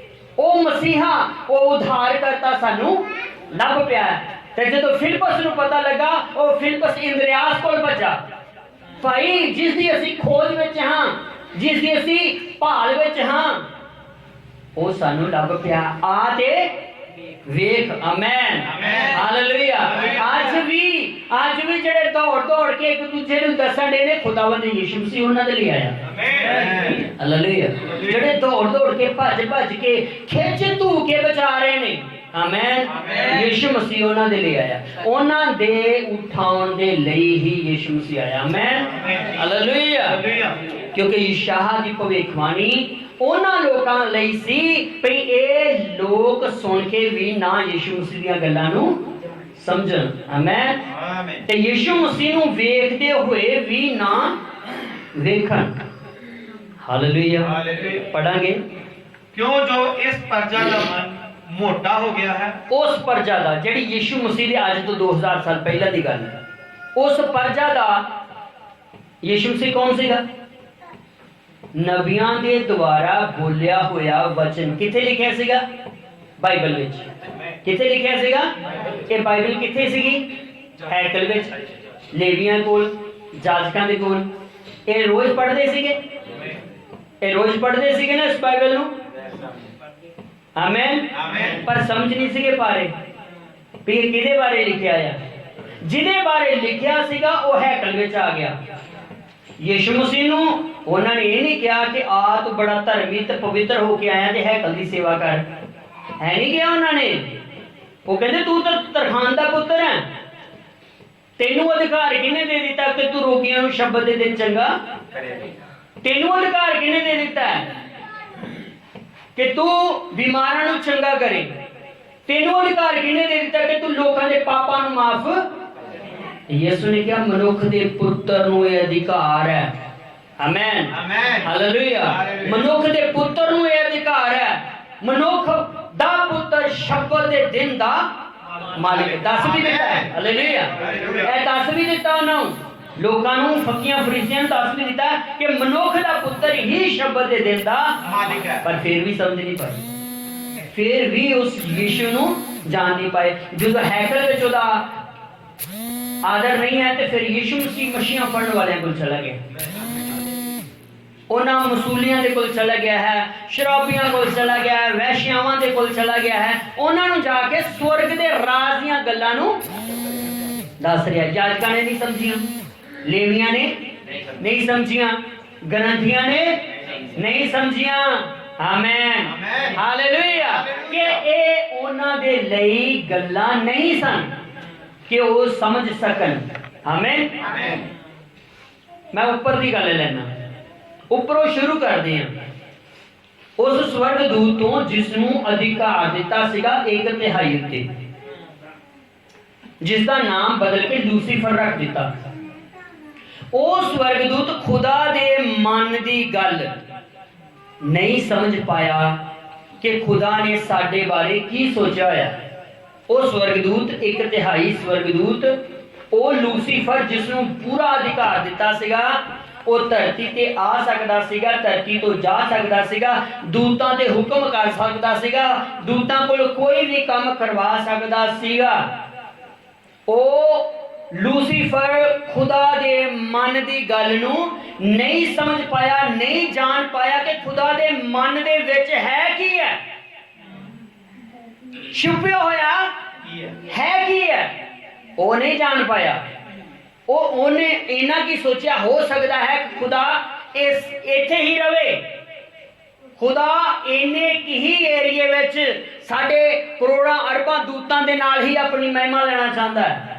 ਉਹ ਮਸੀਹਾ, ਉਹ ਉਧਾਰ ਕਰਤਾ ਸਾਨੂੰ ਲੱਭ ਪਿਆ। ਤੇ ਜਦੋਂ ਫਿਲਿਪਸ ਨੂੰ ਪਤਾ ਲੱਗਾ, ਉਹ ਫਿਲਿਪਸ ਇੰਦਰਿਆਸ ਕੋਲ ਭੱਜਾ, ਭਾਈ ਜਿਸ ਦੀ ਅਸੀਂ ਖੋਜ ਵਿੱਚ ਹਾਂ, ਜਿਸ ਦੀ ਅਸੀਂ ਭਾਲ ਵਿੱਚ ਹਾਂ, ਉਹ ਸਾਨੂੰ ਲੱਭ ਪਿਆ, ਆ ਤੇ ਵੇਖ। ਆਮੇਨ। ਹਾਲੇਲੂਇਆ। ਅੱਜ ਵੀ ਜਿਹੜੇ ਦੌੜ ਦੌੜ ਕੇ ਇੱਕ ਦੂਜੇ ਨੂੰ ਦੱਸਣ ਦੇ ਨੇ, ਖੁਦਾਵੰਦ ਯਿਸੂ ਮਸੀਹ ਉਹਨਾਂ ਦੇ ਲਈ ਆਇਆ। ਹਾਲੇਲੂਇਆ। ਜਿਹੜੇ ਦੌੜ ਦੌੜ ਕੇ ਭੱਜ ਭੱਜ ਕੇ ਖਿੱਚ ਧੂ ਕੇ ਬਚਾ ਰਹੇ ਨੇ, ਆਮੇਨ। ਯਿਸੂ ਮਸੀਹ ਉਹਨਾਂ ਦੇ ਲਈ ਆਇਆ, ਉਹਨਾਂ ਦੇ ਉਠਾਉਣ ਦੇ ਲਈ ਹੀ ਯਿਸੂ ਮਸੀਹ ਆਇਆ। Amen, hallelujah. ਕਿਉਂਕਿ ਯਸ਼ਾਹ ਦੀ ਭਵਿੱਖਬਾਣੀ ਉਹਨਾਂ ਲੋਕਾਂ ਲਈ ਸੀ ਵੀ ਇਹ ਲੋਕ ਸੁਣ ਕੇ ਵੀ ਨਾ ਯਿਸੂ ਮਸੀਹ ਦੀਆਂ ਗੱਲਾਂ ਨੂੰ ਸਮਝਣ। ਆਮੇਨ। ਤੇ ਯਿਸੂ ਮਸੀਹ ਨੂੰ ਵੇਖਦੇ ਹੋਏ ਵੀ ਨਾ ਵੇਖਣ। ਹਾਲੇਲੂਇਆ। ਪੜਾਂਗੇ, ਕਿਉਂ ਜੋ ਇਸ ਪ੍ਰਜਾ ਦਾ ਮਨ ਮੋਟਾ ਹੋ ਗਿਆ ਹੈ। ਉਸ ਪ੍ਰਜਾ ਦਾ, ਜਿਹੜੀ ਯਿਸੂ ਮਸੀਹ ਦੇ ਅੱਜ ਤੋਂ 2000 ਸਾਲ ਪਹਿਲਾਂ ਦੀ ਗੱਲ ਹੈ, ਉਸ ਪ੍ਰਜਾ ਦਾ ਯਿਸੂ ਮਸੀਹ ਕੌਣ ਸੀਗਾ? ਨਬੀਆਂ ਦੇ ਦੁਆਰਾ ਬੋਲਿਆ ਹੋਇਆ ਵਚਨ ਕਿੱਥੇ ਲਿਖਿਆ ਸੀਗਾ? ਬਾਈਬਲ ਵਿੱਚ। ਕਿੱਥੇ ਲਿਖਿਆ ਸੀਗਾ? ਇਹ ਬਾਈਬਲ ਕਿੱਥੇ ਸੀਗੀ? ਹੈਕਲ ਵਿੱਚ, ਲੇਵੀਆਂ ਕੋਲ, ਜਾਜਕਾਂ ਦੇ ਕੋਲ। ਇਹ ਰੋਜ਼ ਪੜ੍ਹਦੇ ਸੀਗੇ, ਇਹ ਰੋਜ਼ ਪੜ੍ਹਦੇ ਸੀਗੇ ਨਾ ਇਸ ਬਾਈਬਲ ਨੂੰ। ਆਮੇਨ। ਪਰ ਸਮਝ ਨਹੀਂ ਸੀਗੇ ਪਾ ਰਹੇ ਵੀ ਇਹ ਕਿਹਦੇ ਬਾਰੇ ਲਿਖਿਆ ਆ। ਜਿਹਦੇ ਬਾਰੇ ਲਿਖਿਆ ਸੀਗਾ ਉਹ ਹੈਕਲ ਵਿੱਚ ਆ ਗਿਆ। ਯਿਸੂ ਮਸੀਹ ਨੂੰ ਉਹਨਾਂ ਨੇ ਇਹ ਨਹੀਂ ਕਿਹਾ ਕਿ ਆ ਤੂੰ ਬੜਾ ਧਰਮੀ ਤੇ ਪਵਿੱਤਰ ਹੋ ਕੇ ਆਇਆ ਤੇ ਹੈਕਲ ਦੀ ਸੇਵਾ ਕਰ, ਹੈ ਨਹੀਂ ਕਿਹਾ ਉਹਨਾਂ ਨੇ। ਉਹ ਕਹਿੰਦੇ ਤੂੰ ਤਾਂ ਤਰਖਾਨ ਦਾ ਪੁੱਤਰ ਹੈ, ਤੈਨੂੰ ਅਧਿਕਾਰ ਕਿਹਨੇ ਦੇ ਦਿੱਤਾ ਕਿ ਤੂੰ ਰੋਗੀਆਂ ਨੂੰ ਸ਼ਬਦ ਦੇ ਦਿਨ ਚੰਗਾ ਕਰੇ? ਤੈਨੂੰ ਅਧਿਕਾਰ ਕਿਹਨੇ ਦੇ ਦਿੱਤਾ ਕਿ ਤੂੰ ਬਿਮਾਰਾਂ ਨੂੰ ਚੰਗਾ ਕਰੇ? ਤੈਨੂੰ ਅਧਿਕਾਰ ਕਿਹਨੇ ਦੇ ਦਿੱਤਾ ਕਿ ਤੂੰ ਲੋਕਾਂ ਦੇ ਪਾਪਾਂ ਨੂੰ ਮਾਫ? ਯਿਸੂ ਨੇ ਕਿਹਾ ਮਨੁੱਖ ਦੇ ਪੁੱਤਰ ਨੂੰ ਇਹ ਅਧਿਕਾਰ ਹੈ। Amen, hallelujah. ਮਨੁੱਖ ਦੇ ਪੁੱਤਰ ਨੂੰ ਇਹ ਅਧਿਕਾਰ ਹੈ। ਮਨੁੱਖ ਦਾ ਪੁੱਤਰ ਸ਼ਬਦ ਦੇ ਦਿਨ ਦਾ ਮਾਲਿਕ। ਦੱਸ ਵੀ ਦਿੱਤਾ ਹੈ, ਹਾਲੇਲੂਇਆ। ਇਹ ਦੱਸ ਵੀ ਦਿੱਤਾ ਉਹਨਾਂ ਨੂੰ, ਲੋਕਾਂ ਨੂੰ, ਫਕੀਆਂ ਫਰੀਸੀਆਂ ਨੂੰ ਦੱਸ ਵੀ ਦਿੱਤਾ ਕਿ ਮਨੁੱਖ ਦਾ ਪੁੱਤਰ ਹੀ ਸ਼ਬਦ ਦੇ ਦਿਨ ਦਾ ਮਾਲਿਕ ਹੈ। ਪਰ ਫਿਰ ਵੀ ਸਮਝ ਨਹੀਂ ਪਾਏ, ਫਿਰ ਵੀ ਉਸ ਯਿਸੂ ਨੂੰ ਜਾਣ ਨਹੀਂ ਪਾਏ। ਜਦੋਂ ਹੈਕਲ ਵਿੱਚ ਉਹਦਾ ਆਦਰ ਨਹੀਂ ਹੈ ਤੇ ਫਿਰ ਯਿਸੂ ਮਸੀਹ ਮੱਛੀਆਂ ਫੜਨ ਵਾਲਿਆਂ ਕੋਲ ਚਲਾ ਗਿਆ, ਉਹਨਾਂ ਮਸੂਲੀਆਂ ਦੇ ਕੋਲ ਚਲਾ ਗਿਆ ਹੈ, ਸ਼ਰਾਬੀਆਂ ਕੋਲ ਚਲਾ ਗਿਆ ਹੈ, ਵੈਸ਼ਿਆਵਾਂ ਦੇ ਕੋਲ ਚਲਾ ਗਿਆ ਹੈ। ਉਹਨਾਂ ਨੂੰ ਜਾ ਕੇ ਸਵਰਗ ਦੇ ਰਾਜ ਦੀਆਂ ਗੱਲਾਂ ਨੂੰ ਦੱਸ ਰਿਹਾ। ਜਾਜਕਾਂ ਨੇ ਨਹੀਂ ਸਮਝੀਆਂ, ਲੇਵੀਆਂ ਨੇ ਨਹੀਂ ਸਮਝੀਆਂ, ਗ੍ਰੰਥੀਆਂ ਨੇ ਨਹੀਂ ਸਮਝੀਆਂ। Amen, hallelujah. ਕਿ ਇਹ ਉਹਨਾਂ ਦੇ ਲਈ ਗੱਲਾਂ ਨਹੀਂ ਸਨ ਕਿ ਉਹ ਸਮਝ ਸਕਣ। ਆਮੇਨ। ਮੈਂ ਉੱਪਰ ਦੀ ਗੱਲ ਲੈਣਾ, ਉੱਪਰੋਂ ਸ਼ੁਰੂ ਕਰਦੇ ਹਾਂ। ਉਸ ਸਵਰਗ ਦੂਤ ਤੋਂ ਜਿਸ ਨੂੰ ਅਧਿਕਾਰ ਦਿੱਤਾ ਸੀਗਾ 1/3 ਉੱਤੇ, ਜਿਸ ਦਾ ਨਾਮ ਬਦਲ ਕੇ ਲੂਸੀਫਰ ਰੱਖ ਦਿੱਤਾ। ਉਹ ਸਵਰਗਦੂਤ ਖੁਦਾ ਦੇ ਮਨ ਦੀ ਗੱਲ ਨਹੀਂ ਸਮਝ ਪਾਇਆ ਕਿ ਖੁਦਾ ਨੇ ਸਾਡੇ ਬਾਰੇ ਕੀ ਸੋਚਿਆ ਹੋਇਆ। ਉਹ ਸਵਰਗਦੂਤ 1/3 ਸਵਰਗਦੂਤ, ਉਹ ਲੂਸੀਫਰ ਜਿਸ ਨੂੰ ਪੂਰਾ ਅਧਿਕਾਰ ਦਿੱਤਾ ਸੀਗਾ, ਉਹ ਧਰਤੀ ਤੇ ਆ ਸਕਦਾ ਸੀਗਾ, ਧਰਤੀ ਤੋਂ ਜਾ ਸਕਦਾ ਸੀਗਾ, ਦੂਤਾਂ ਦੇ ਹੁਕਮ ਕਰ ਸਕਦਾ ਸੀਗਾ, ਦੂਤਾਂ ਕੋਲ ਕੋਈ ਵੀ ਕੰਮ ਕਰਵਾ ਸਕਦਾ ਸੀਗਾ। ਉਹ ਲੂਸੀਫਰ ਖੁਦਾ ਦੇ ਮਨ ਦੀ ਗੱਲ ਨੂੰ ਨਹੀਂ ਸਮਝ ਪਾਇਆ, ਨਹੀਂ ਜਾਣ ਪਾਇਆ ਕਿ ਖੁਦਾ ਦੇ ਮਨ ਦੇ ਵਿੱਚ ਹੈ ਕੀ ਹੈ, ਛੁਪਿਆ ਹੋਇਆ ਹੈ ਕੀ ਹੈ, ਉਹ ਨਹੀਂ ਜਾਣ ਪਾਇਆ। ਉਹਨੇ ਇਹਨਾਂ ਕੀ ਸੋਚਿਆ, ਹੋ ਸਕਦਾ ਹੈ ਕਿ ਖੁਦਾ ਇੱਥੇ ਹੀ ਰਵੇ, ਖੁਦਾ ਇੰਨੇ ਹੀ ਏਰੀਏ ਵਿੱਚ ਸਾਡੇ ਕਰੋੜਾਂ ਅਰਬਾਂ ਦੂਤਾਂ ਦੇ ਨਾਲ ਹੀ ਆਪਣੀ ਮਹਿਮਾ ਲੈਣਾ ਚਾਹੁੰਦਾ ਹੈ।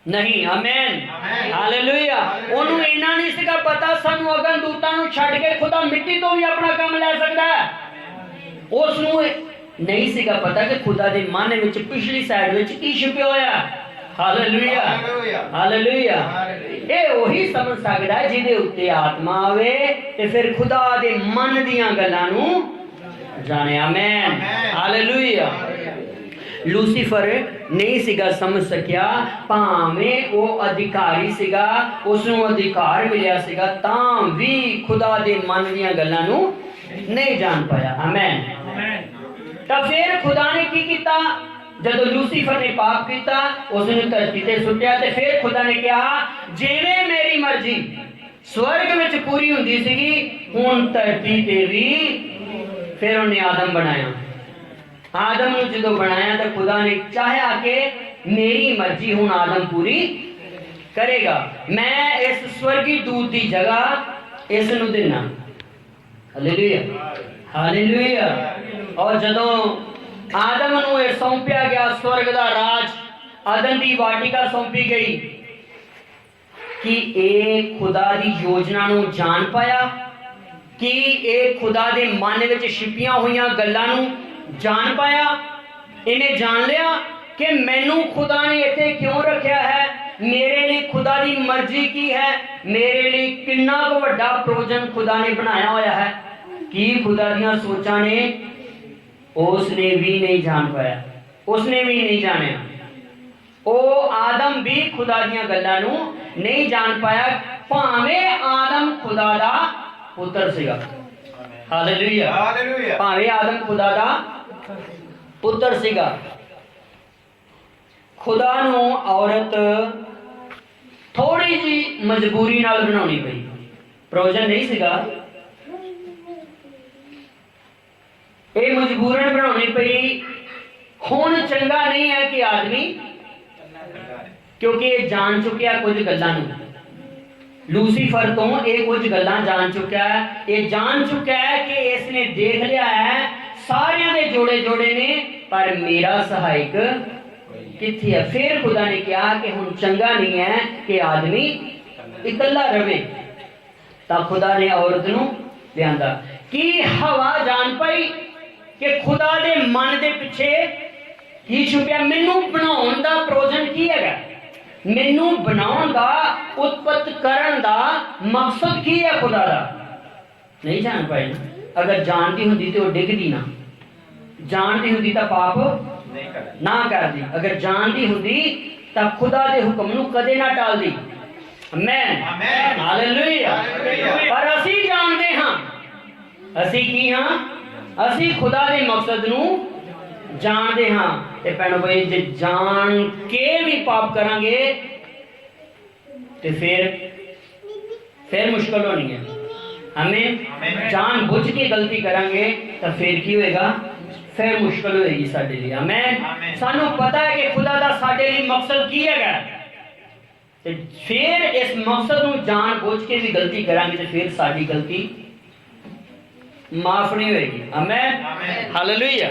ਨਹੀਂ, ਆਮੇਨ, ਹਾਲੇਲੂਇਆ। ਉਹਨੂੰ ਇੰਨਾ ਨਹੀਂ ਸੀਗਾ ਪਤਾ ਸਾਨੂੰ ਅਗਨ ਦੂਤਾਂ ਨੂੰ ਛੱਡ ਕੇ ਖੁਦਾ ਮਿੱਟੀ ਤੋਂ ਵੀ ਆਪਣਾ ਕੰਮ ਲੈ ਸਕਦਾ ਹੈ। ਉਸ ਨੂੰ ਨਹੀਂ ਸੀਗਾ ਪਤਾ ਕਿ ਖੁਦਾ ਦੇ ਮਨ ਵਿੱਚ ਪਿਛਲੀ ਸਾਈਡ ਵਿੱਚ ਕੀ ਛੁਪਿਆ ਹੋਇਆ। Hallelujah, hallelujah. ਇਹ ਉਹੀ ਸਮਝ ਸਕਦਾ ਹੈ ਜਿਹਦੇ ਉੱਤੇ ਆਤਮਾ ਆਵੇ ਤੇ ਫਿਰ ਖੁਦਾ ਦੇ ਮਨ ਦੀਆਂ ਗੱਲਾਂ ਨੂੰ ਜਾਣੇ। Amen, hallelujah. ਲੂਸੀਫਰ ਨਹੀਂ ਸੀਗਾ ਸਮਝ ਸਕਿਆ, ਭਾਵੇਂ ਉਹ ਅਧਿਕਾਰੀ ਸੀਗਾ, ਉਸ ਨੂੰ ਅਧਿਕਾਰ ਮਿਲਿਆ ਸੀਗਾ, ਤਾਂ ਵੀ ਖੁਦਾ ਦੇ ਮਨ ਦੀਆਂ ਗੱਲਾਂ ਨੂੰ ਨਹੀਂ ਜਾਣ ਪਾਇਆ। ਆਮੇਨ। ਤਾਂ ਫਿਰ ਖੁਦਾ ਨੇ ਕੀ ਕੀਤਾ? ਜਦੋਂ ਲੂਸੀਫਰ ਨੇ ਪਾਪ ਕੀਤਾ, ਉਸ ਨੂੰ ਧਰਤੀ ਤੇ ਸੁੱਟਿਆ ਤੇ ਫਿਰ ਖੁਦਾ ਨੇ ਕਿਹਾ ਜਿਵੇਂ ਮੇਰੀ ਮਰਜ਼ੀ ਸਵਰਗ ਵਿੱਚ ਪੂਰੀ ਹੁੰਦੀ ਸੀਗੀ, ਹੁਣ ਧਰਤੀ ਤੇ ਵੀ। ਫਿਰ ਉਹਨੇ ਆਦਮ ਬਣਾਇਆ। ਆਦਮ ਨੂੰ ਜਦੋਂ ਬਣਾਇਆ ਤਾਂ ਖੁਦਾ ਨੇ ਚਾਹਿਆ ਕਿ ਮੇਰੀ ਮਰਜ਼ੀ ਹੁਣ ਆਦਮ ਪੂਰੀ ਕਰੇਗਾ, ਮੈਂ ਇਸ ਸਵਰਗੀ ਦੂਤ ਦੀ ਜਗ੍ਹਾ ਇਸ ਨੂੰ ਦੇਣਾ। Hallelujah, hallelujah. ਔਰ ਜਦੋਂ ਆਦਮ ਨੂੰ ਇਹ ਸੌਂਪਿਆ ਗਿਆ स्वर्ग ਦਾ ਰਾਜ, ਅਦਨ ਦੀ ਵਾਟਿਕਾ ਸੌਂਪੀ ਗਈ ਕਿ ਇਹ ਖੁਦਾ ਦੀ ਯੋਜਨਾ ਨੂੰ ਜਾਣ ਪਾਇਆ, ਕਿ ਇਹ ਖੁਦਾ ਦੇ ਮਨ ਵਿੱਚ ਛਿਪੀਆਂ ਹੋਈਆਂ ਗੱਲਾਂ ਨੂੰ ਜਾਣ ਪਾਇਆ। ਇਹਨੇ ਜਾਣ ਲਿਆ ਕਿ ਮੈਨੂੰ ਖੁਦਾ ਨੇ ਇੱਥੇ ਕਿਉਂ ਰੱਖਿਆ ਹੈ, ਮੇਰੇ ਲਈ ਖੁਦਾ ਦੀ ਮਰਜ਼ੀ ਕੀ ਹੈ, ਮੇਰੇ ਲਈ ਕਿੰਨਾ ਕੁ ਵੱਡਾ ਪ੍ਰੋਜਨ ਖੁਦਾ ਨੇ ਬਣਾਇਆ ਹੋਇਆ ਹੈ, ਕੀ ਖੁਦਾ ਦੀਆਂ ਸੋਚਾਂ ਨੇ, ਉਸਨੇ ਵੀ ਨਹੀਂ ਜਾਣ ਪਾਇਆ, ਉਸਨੇ ਵੀ ਨਹੀਂ ਜਾਣਿਆ। ਉਹ ਆਦਮ ਵੀ ਖੁਦਾ ਦੀਆਂ ਗੱਲਾਂ ਨੂੰ ਨਹੀਂ ਜਾਣ ਪਾਇਆ, ਭਾਵੇਂ ਆਦਮ ਖੁਦਾ ਦਾ ਪੁੱਤਰ ਸੀਗਾ। Hallelujah, hallelujah. ਭਾਵੇਂ ਆਦਮ ਖੁਦਾ ਦਾ ਪੁੱਤਰ ਸੀਗਾ। ਖੁਦਾ ਨੂੰ ਔਰਤ ਥੋੜੀ ਜੀ ਮਜਬੂਰੀ ਨਾਲ ਬਣਾਉਣੀ ਪਈ, ਪ੍ਰੋਜਨ ਨਹੀਂ ਸੀਗਾ, ਇਹ ਮਜਬੂਰਨ ਬਣਾਉਣੀ ਪਈ। ਹੁਣ ਚੰਗਾ ਨਹੀਂ ਹੈ ਕਿ ਆਦਮੀ, ਕਿਉਂਕਿ ਇਹ ਜਾਣ ਚੁੱਕਿਆ ਕੁਝ ਗੱਲਾਂ ਨੂੰ, ਲੂਸੀਫਰ ਤੋਂ ਇਹ ਕੁਝ ਗੱਲਾਂ ਜਾਣ ਚੁੱਕਿਆ ਹੈ। ਇਹ ਜਾਣ ਚੁੱਕਿਆ ਹੈ ਕਿ ਇਸ ਨੇ ਦੇਖ ਲਿਆ ਹੈ ਸਾਰਿਆਂ ਦੇ ਜੋੜੇ ਜੋੜੇ ਨੇ, ਪਰ ਮੇਰਾ ਸਹਾਇਕ ਕਿੱਥੇ ਹੈ। ਫਿਰ ਖੁਦਾ ਨੇ ਕਿਹਾ ਕਿ ਹੁਣ ਚੰਗਾ ਨਹੀਂ ਹੈ ਕਿ ਆਦਮੀ ਇਕੱਲਾ ਰਵੇ, ਤਾਂ ਖੁਦਾ ਨੇ ਔਰਤ ਨੂੰ ਲਿਆਂਦਾ। ਕਿ ਹਵਾ ਜਾਣ ਪਈ ਕਿ ਖੁਦਾ ਦੇ ਮਨ ਦੇ ਪਿੱਛੇ ਕੀ ਛੁਪਿਆ, ਮੈਨੂੰ ਬਣਾਉਣ ਦਾ ਪ੍ਰੋਜਨ ਕੀ ਹੈਗਾ, ਮੈਨੂੰ ਬਣਾਉਣ ਦਾ, ਉਤਪਤ ਕਰਨ ਦਾ ਮਕਸਦ ਕੀ ਹੈ ਖੁਦਾ ਦਾ, ਨਹੀਂ ਜਾਣ ਪਾਏ ਨਾ। ਅਗਰ ਜਾਣਦੀ ਹੁੰਦੀ ਤੇ ਉਹ ਡਿੱਗਦੀ ਨਾ, ਜਾਣਦੀ ਹੁੰਦੀ ਤਾਂ ਪਾਪ ਨਾ ਕਰਦੀ, ਅਗਰ ਜਾਣਦੀ ਹੁੰਦੀ ਤਾਂ ਖੁਦਾ ਦੇ ਹੁਕਮ ਨੂੰ ਕਦੇ ਨਾ ਟਾਲਦੀ। Amen, hallelujah. ਪਰ ਅਸੀਂ ਜਾਣਦੇ ਹਾਂ, ਅਸੀਂ ਕੀ ਹਾਂ, ਅਸੀਂ ਖੁਦਾ ਦੇ ਮਕਸਦ ਨੂੰ ਜਾਣਦੇ ਹਾਂ। ਤੇ ਭੈਣੋ ਭਾਈ, ਜੇ ਜਾਣ ਕੇ ਵੀ ਪਾਪ ਕਰਾਂਗੇ ਤੇ ਫਿਰ ਮੁਸ਼ਕਲ ਹੋਣੀ ਹੈ। हमें जान बुझ के गलती करांगे तो फिर की होएगा, फिर मुश्किल होएगी साडे लिए। आमीन। सानू पता है कि खुदा दा साडे लिए मकसद की है, ते फिर इस मकसद नू जान बुझ के भी गलती करांगे तो फिर साडी गलती माफ नहीं होएगी। आमीन, हालेलुया।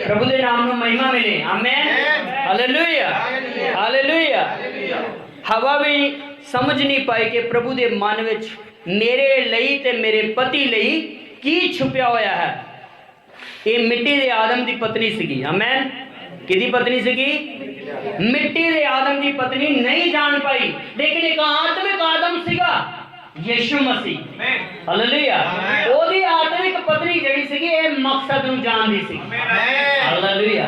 प्रभु दे नाम नू महिमा मिले। आमीन, हालेलुया, हालेलुया। हवा भी समझ नहीं पाई कि प्रभु दे मन विच मेरे ਲਈ ਤੇ ਮੇਰੇ ਪਤੀ ਲਈ ਕੀ ਛੁਪਿਆ ਹੋਇਆ ਹੈ। ਇਹ ਮਿੱਟੀ ਦੇ ਆਦਮ ਦੀ ਪਤਨੀ ਸੀਗੀ। ਆਮੇਨ। ਕਿਹਦੀ ਪਤਨੀ ਸੀਗੀ? ਮਿੱਟੀ ਦੇ ਆਦਮ ਦੀ ਪਤਨੀ ਨਹੀਂ ਜਾਣ ਪਾਈ, ਲੇਕਿਨ ਇੱਕ ਆਤਮਿਕ ਆਦਮ ਸੀਗਾ, ਯਿਸੂ ਮਸੀਹ। ਹਾਲੇਲੂਇਆ। ਉਹਦੀ ਆਤਮਿਕ ਪਤਨੀ ਜਿਹੜੀ ਸੀਗੀ ਇਹ ਮਕਸਦ ਨੂੰ ਜਾਣਦੀ ਸੀ। ਹਾਲੇਲੂਇਆ।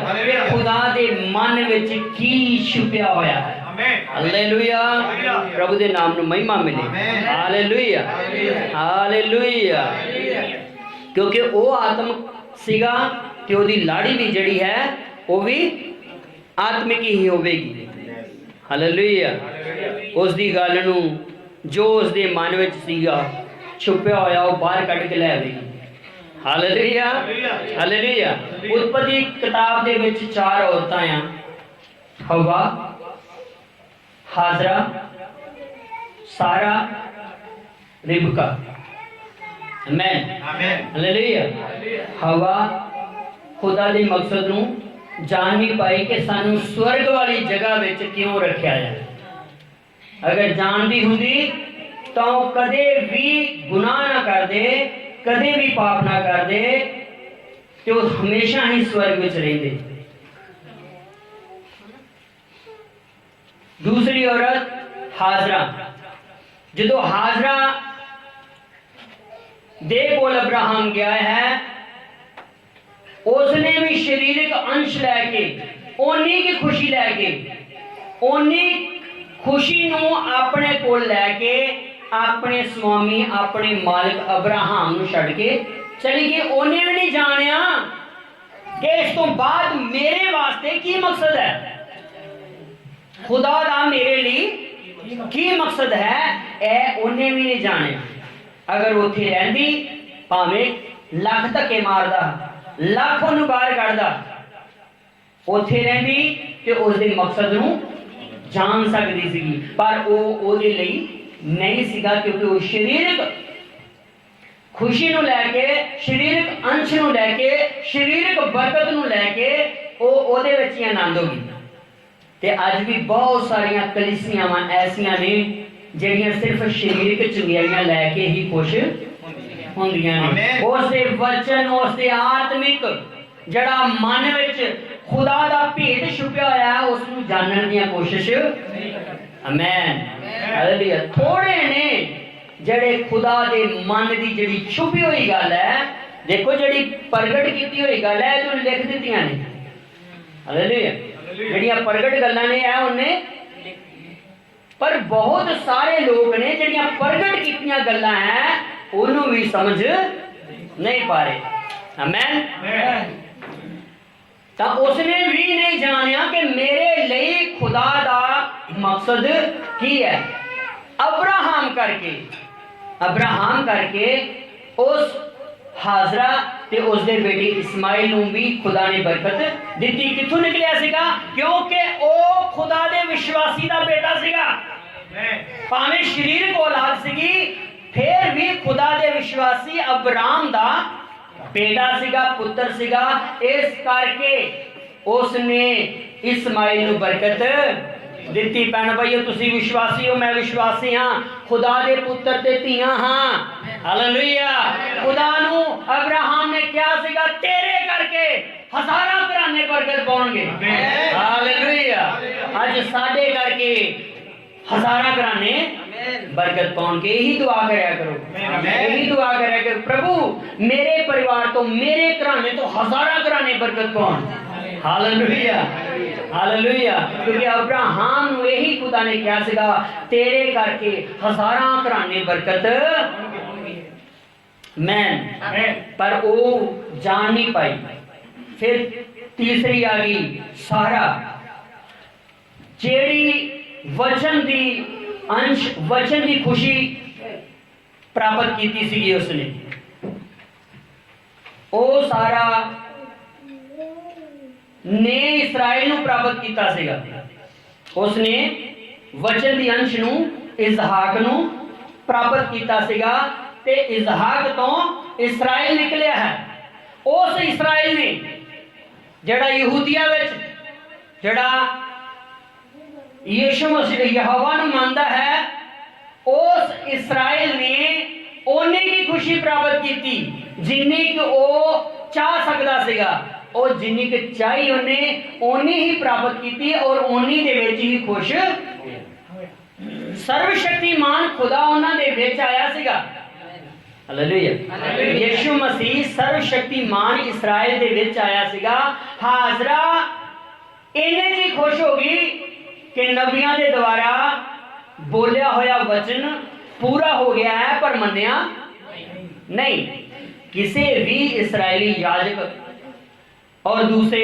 ਖੁਦਾ ਦੇ ਮਨ ਵਿੱਚ ਕੀ ਛੁਪਿਆ ਹੋਇਆ ਹੈ। हालेलुया। प्रभु दे नाम नू महिमा मिले। Hallelujah, hallelujah. क्योंकि वो आत्म सीगा ते ओदी लाड़ी भी जड़ी है वो भी आत्मिक ही होवेगी। हालेलुया। उस दी गल नू जो उस दे मन विच सीगा छुपया होया वो बाहर कढ के ले आवेगी। Hallelujah, hallelujah. उत्पत्ति किताब दे विच 4 औरतां आ, हवा, हाजरा, सारा, रिबका। आमीन, हालेलुया। हवा खुदा दे मकसद नू जान नहीं पाई कि सानू स्वर्ग वाली जगह विच क्यों रखा जाए। अगर जानती हुंदी तो कदे भी गुनाह ना कर दे, कदे भी पाप ना कर दे, तो हमेशा ही स्वर्ग विच रहिंदे। दूसरी औरत हाजरा, जो हाजरा दे कोल अब्राहम गया है, उसने भी शरीरिक अंश लैके ओनी की खुशी लैके ओनी खुशी नू अपने कोल लैके अपने स्वामी अपने मालिक अब्राहम नू छड़ के चली गई। ओने भी नहीं जानिया कि इस तो बाद मेरे वास्ते की मकसद है, खुदा दा मेरे लिए की मकसद है, ए उन्हें भी नहीं जाने। अगर उत्थे रहंदी भावें लख धक्के मारदा, लख उन्हें बाहर कढ़दा, उत्थे रहंदी ते उसदे मकसद नू जान सकदी सीगी, पर वो ओदे लई नहीं सीगा, क्योंकि वो शरीरक खुशी ਨੂੰ ਲੈ ਕੇ ਸਰੀਰਕ ਅੰਸ਼ ਨੂੰ ਲੈ ਕੇ ਸਰੀਰਕ ਬਰਕਤ ਨੂੰ ਲੈ ਕੇ ਉਹਦੇ ਵਿੱਚ ਹੀ ਆਨੰਦ ਹੋਗੀ। ਤੇ ਅੱਜ ਵੀ ਬਹੁਤ ਸਾਰੀਆਂ ਕਲੀਸਿਆਵਾਂ ਐਸੀਆਂ ਨੇ ਜਿਹੜੀਆਂ ਸਿਰਫ ਸਰੀਰਕ ਚੰਗਿਆਈਆਂ ਲੈ ਕੇ ਹੀ ਖੁਸ਼ ਹੁੰਦੀਆਂ ਨੇ। ਉਸ ਦੇ ਵਚਨ, ਉਸ ਦੇ ਆਤਮਿਕ ਜਿਹੜਾ ਮਨ ਵਿੱਚ ਖੁਦਾ ਦਾ ਭੇਦ ਛੁਪਿਆ ਹੋਇਆ ਹੈ ਉਸ ਨੂੰ ਜਾਣਨ ਦੀਆਂ ਕੋਸ਼ਿਸ਼। Amen, hallelujah. ਥੋੜੇ ਨੇ ਜਿਹੜੇ ਖੁਦਾ ਦੇ ਮਨ ਦੀ ਜਿਹੜੀ ਛੁਪੀ ਹੋਈ ਗੱਲ ਹੈ, ਦੇਖੋ ਜਿਹੜੀ ਪ੍ਰਗਟ ਕੀਤੀ ਹੋਈ ਗੱਲ ਹੈ ਇਹਨੂੰ ਲਿਖ ਦਿੱਤੀਆਂ ਨੇ। ਹਾਲੇਲੂਇਆ। ਜਿਹੜੀਆਂ ਪ੍ਰਗਟ ਗੱਲਾਂ ਨੇ ਇਹ ਉਹਨੇ, ਪਰ ਬਹੁਤ ਸਾਰੇ ਲੋਕ ਨੇ ਜਿਹੜੀਆਂ ਪ੍ਰਗਟ ਕੀਤੀਆਂ ਗੱਲਾਂ ਹੈ ਉਹਨੂੰ ਵੀ ਸਮਝ ਨਹੀਂ ਪਾ ਰਹੇ। ਆਮੇਨ। ਤਾਂ ਉਸਨੇ ਵੀ ਨਹੀਂ ਜਾਣਿਆ ਕਿ ਮੇਰੇ ਲਈ ਖੁਦਾ ਦਾ ਮਕਸਦ ਕੀ ਹੈ। ਅਬਰਾਹਮ ਕਰਕੇ ਉਸ ਹਾਜ਼ਰਾ ਤੇ ਉਸ ਦੇ ਬੇਟੇ ਇਸਮਾਈਲ ਨੂੰ ਵੀ ਖੁਦਾ ਨੇ ਬਰਕਤ ਦਿੱਤੀ। ਕਿੱਥੋਂ ਨਿਕਲਿਆ ਸੀਗਾ? ਕਿਉਂਕਿ ਉਹ ਖੁਦਾ ਦੇ ਵਿਸ਼ਵਾਸੀ ਦਾ ਬੇਟਾ ਸੀਗਾ। ਭਾਵੇਂ ਸਰੀਰਕ ਔਲਾਦ ਸੀਗੀ, ਫਿਰ ਵੀ ਖੁਦਾ ਦੇ ਵਿਸ਼ਵਾਸੀ ਅਬਰਾਮ ਦਾ बेटा सीगा, पुत्र सीगा। इस करके उसने इस्माइल नूं बरकत दित्ती। भैन भाईओ, तुसीं विश्वासी हो, मैं विश्वासी हाँ, खुदा दे पुत्र ते धीआं हाँ। हालेलुया। खुदा नूं अब्राहम ने क्या सीगा? तेरे करके हज़ारां घराने बरकत पाउणगे। हालेलुया। अज साडे करके हज़ारां घराने बरकत पाउण के यही दुआ करया करो, यही दुआ करया करो, प्रभु मेरे परिवार तो, मेरे घराने तो हज़ारां घराने बरकत पाउण। Hallelujah, hallelujah. क्योंकि अब्राहम नूं यही खुदा ने कहा सीगा, तेरे करके हज़ारां घराने बरकत। मैं पर वो जान नहीं पाई। फिर तीसरी आ गई सारा, जेड़ी वचन दी अंश, वचन की खुशी प्राप्त की सी उसने। ओ सारा ने इसराइल नूं प्राप्त किया सीगा। उसने वचन की अंश नूं इसहाक नूं प्राप्त किया सीगा ते इसहाक तो इसराइल निकलिया है। उस इसराइल ने जड़ा यहूदिया विच जड़ा यीशु मसीह यहोवा नूं मानदा है, उस इसराइल ने ओने की खुशी प्राप्त की जिन्नी कि वो चाह सकदा सीगा। और जिन्नी कि चाही उन्ने ओनी ही प्राप्त की और ओनी दे विच ही खुश। सर्वशक्तिमान खुदा उन्हां दे विच आया सीगा। हालेलुया। यीशु मसीह सर्वशक्तिमान इसराइल दे विच आया सीगा। हाजरा इन्ने जी खुश होगी कि नबियां दे द्वारा बोलिया होया वचन पूरा हो गया है, पर मन्निया नहीं। किसी भी इसराइली याजक और दूसरे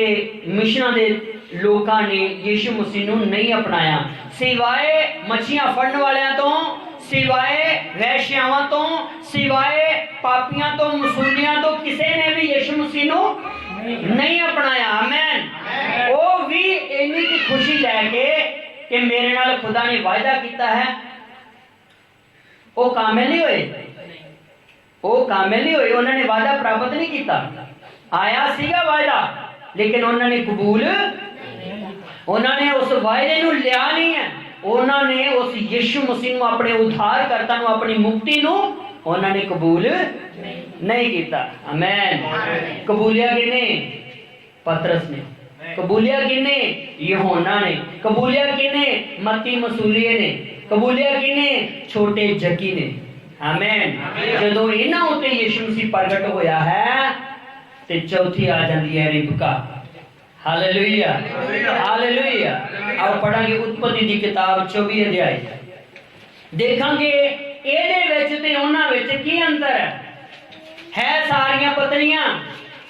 मिशनां दे लोकां ने यीशु मसीह नूं नहीं अपनाया, सिवाय मच्छियां फड़न वालियां तो, सिवाय वैश्यावां तो, सिवाय पापियां तो, मसूलियां तो, किसी ने भी यीशु मसीह नूं नहीं अपनाया। आमीन। वो भी इन्नी की खुशी लैके कि मेरे नाल खुदा ने वायदा किया है, वो कामिल नहीं होए, वो कामिल नहीं होए। उन्होंने वायदा प्राप्त नहीं किया। आया सीगा वायदा, लेकिन उन्होंने कबूल, उन्होंने उस वायदे नूं लिया नहीं है। उन्होंने उस यीशु मसीह नूं अपने उद्धारकर्ता नूं, अपनी मुक्ति नूं उन्होंने कबूल नहीं किया। आमीन। कबूलिया किने? पतरस ने। कबूलिया किने? यूहन्ना ने। कबूलिया किने? मत्ती मसूलिये ने। कबूलिया किने? छोटे जकी ने। आमीन। जदों इन्हां उत्ते यीशु मसीह प्रगट होया है ते चौथी आ जाती है रिबका। Hallelujah, hallelujah. अब पढ़ांगे उत्पत्ति की किताब 24 अध्याय, देखांगे ਇਹਦੇ ਵਿੱਚ ਤੇ ਉਹਨਾਂ ਵਿੱਚ ਕੀ ਅੰतर ਹੈ ਸਾਰੀਆਂ ਪਤਨੀਆਂ,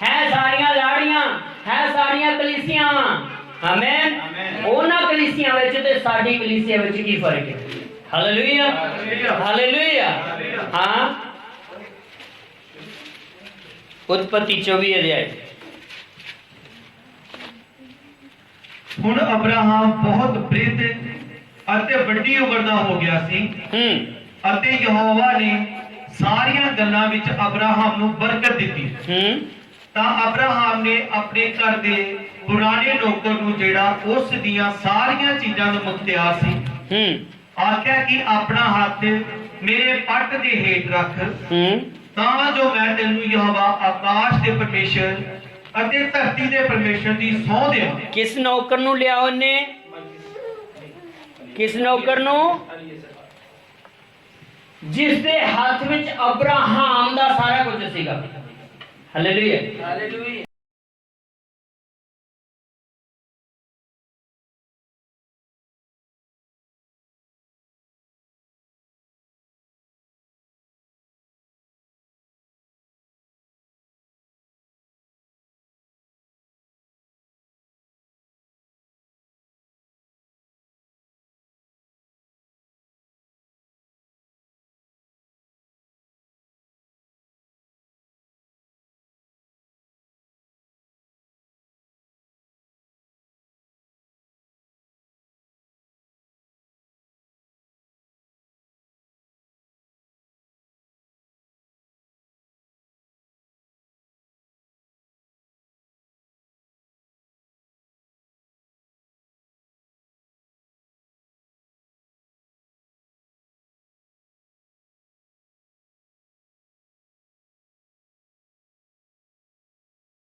ਹੈ ਸਾਰੀਆਂ ਲਾੜੀਆਂ, ਹੈ ਸਾਰੀਆਂ ਕਲੀਸਿਆਂ। ਆਮੀਨ। ਉਹਨਾਂ ਕਲੀਸਿਆਂ ਵਿੱਚ ਤੇ ਸਾਡੀ ਕਲੀਸਿਆ ਵਿੱਚ ਕੀ ਫਰਕ ਹੈ? Hallelujah, hallelujah. हाँ, उत्पत्ति 24 अध्याय। ਹੁਣ ਅਬਰਾਹਮ ਬਹੁਤ ਬ੍ਰਿਧ ਅਤੇ ਵੱਡੀ ਉਮਰ ਦਾ ਹੋ ਗਿਆ ਸੀ ਅਤੇ ਯਹੋਵਾ ਨੇ ਸਾਰੀਆਂ ਗੱਲਾਂ ਵਿੱਚ ਅਬਰਾਹਮ ਨੂੰ ਬਰਕਤ ਦਿੱਤੀ। ਤਾਂ ਅਬਰਾਹਮ ਨੇ ਆਪਣੇ ਘਰ ਦੇ ਪੁਰਾਣੇ ਨੌਕਰ ਨੂੰ, ਜਿਹੜਾ ਉਸ ਦੀਆਂ ਸਾਰੀਆਂ ਚੀਜ਼ਾਂ ਨੂੰ ਮੁਖਤਿਆਰ ਸੀ, ਆਖਿਆ ਕਿ ਆਪਣਾ ਹੱਥ ਮੇਰੇ ਪੱਟ ਦੇ ਹੇਠ ਰੱਖ, ਤਾਂ ਜੋ ਮੈਂ ਤੈਨੂੰ ਯਹੋਵਾ ਆਕਾਸ਼ ਦੇ ਪਰਮੇਸ਼ਰ ਅਤੇ ਧਰਤੀ ਦੇ ਪਰਮੇਸ਼ਰ ਦੀ ਸਹੁੰ ਦੇਵਾਂ। ਕਿਸ ਨੌਕਰ ਨੂੰ ਲਿਆ ਉਹਨੇ? ਕਿਸ ਨੌਕਰ ਨੂੰ? ਜਿਸ ਦੇ ਹੱਥ ਵਿੱਚ ਅਬਰਾਹਮ ਦਾ ਸਾਰਾ ਕੁਝ ਸੀਗਾ। ਹਾਲੇਲੂਇਆ।